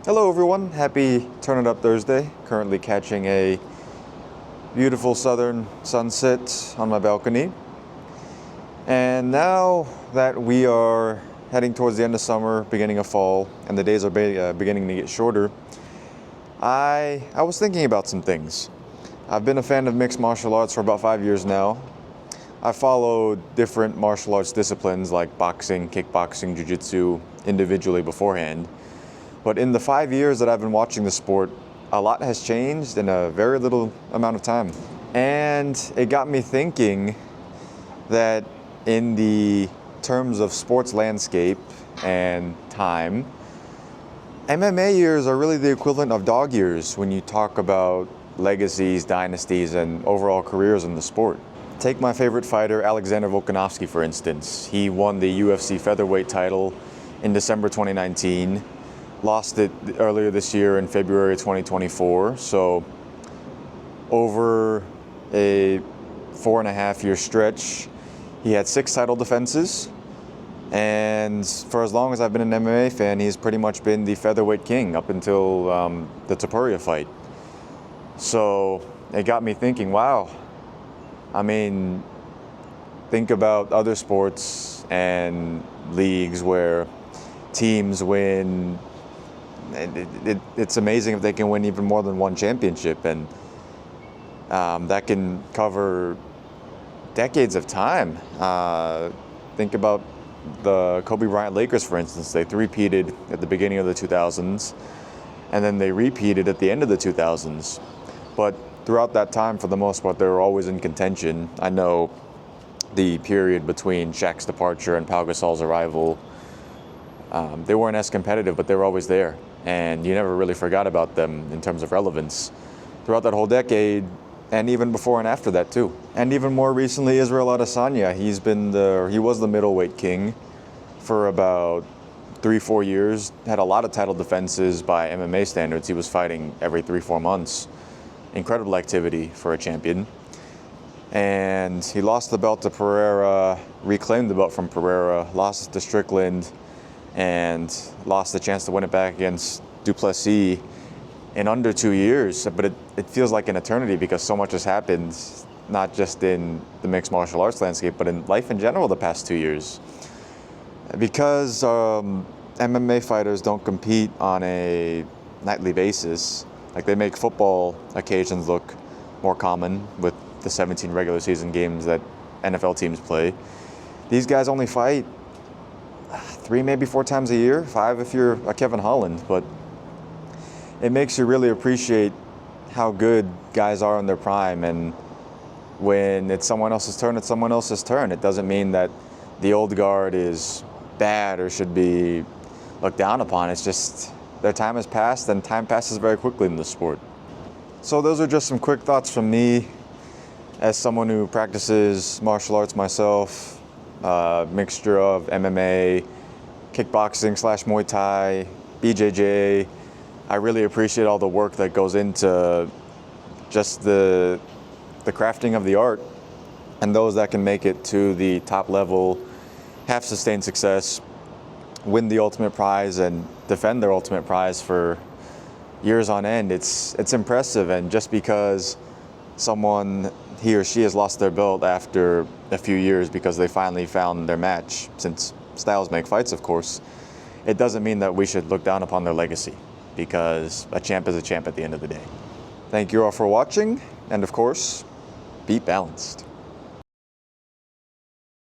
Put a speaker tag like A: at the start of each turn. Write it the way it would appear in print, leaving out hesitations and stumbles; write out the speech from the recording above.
A: Hello everyone, happy Turn It Up Thursday. Currently catching a beautiful southern sunset on my balcony. And now that we are heading towards the end of summer, beginning of fall, and the days are beginning to get shorter, I was thinking about some things. I've been a fan of mixed martial arts for about 5 years now. I followed different martial arts disciplines like boxing, kickboxing, jiu-jitsu individually beforehand. But in the 5 years that I've been watching the sport, a lot has changed in a very little amount of time. And it got me thinking that in the terms of sports landscape and time, MMA years are really the equivalent of dog years when you talk about legacies, dynasties, and overall careers in the sport. Take my favorite fighter, Alexander Volkanovski, for instance. He won the UFC featherweight title in December 2019. Lost it earlier this year in February 2024. So over a 4.5-year stretch, he had 6 title defenses. And for as long as I've been an MMA fan, he's pretty much been the featherweight king up until the Topuria fight. So it got me thinking, wow. I mean, think about other sports and leagues where teams win. It's amazing if they can win even more than one championship, and that can cover decades of time. Think about the Kobe Bryant Lakers, for instance. They three-peated at the beginning of the 2000s, and then they repeated at the end of the 2000s. But throughout that time, for the most part, they were always in contention. I know the period between Shaq's departure and Pau Gasol's arrival, they weren't as competitive, but they were always there. And you never really forgot about them in terms of relevance throughout that whole decade, and even before and after that too. And even more recently, Israel Adesanya. He was the middleweight king for about 3-4 years. Had a lot of title defenses by MMA standards. He was fighting every 3-4 months. Incredible activity for a champion. And he lost the belt to Pereira, reclaimed the belt from Pereira, lost it to Strickland, and lost the chance to win it back against Duplessis in under 2 years. But it feels like an eternity because so much has happened, not just in the mixed martial arts landscape, but in life in general the past 2 years. Because MMA fighters don't compete on a nightly basis, like they make football occasions look more common with the 17 regular season games that NFL teams play. These guys only fight 3, maybe 4 times a year, 5 if you're a Kevin Holland, but it makes you really appreciate how good guys are in their prime, and when it's someone else's turn, it's someone else's turn. It doesn't mean that the old guard is bad or should be looked down upon. It's just their time has passed, and time passes very quickly in the sport. So those are just some quick thoughts from me as someone who practices martial arts myself, mixture of MMA, kickboxing / Muay Thai, BJJ. I really appreciate all the work that goes into just the crafting of the art, and those that can make it to the top level, have sustained success, win the ultimate prize, and defend their ultimate prize for years on end. It's impressive, and just because someone, he or she, has lost their belt after a few years because they finally found their match, since styles make fights, of course, it doesn't mean that we should look down upon their legacy, because a champ is a champ at the end of the day. Thank you all for watching, and of course, be balanced.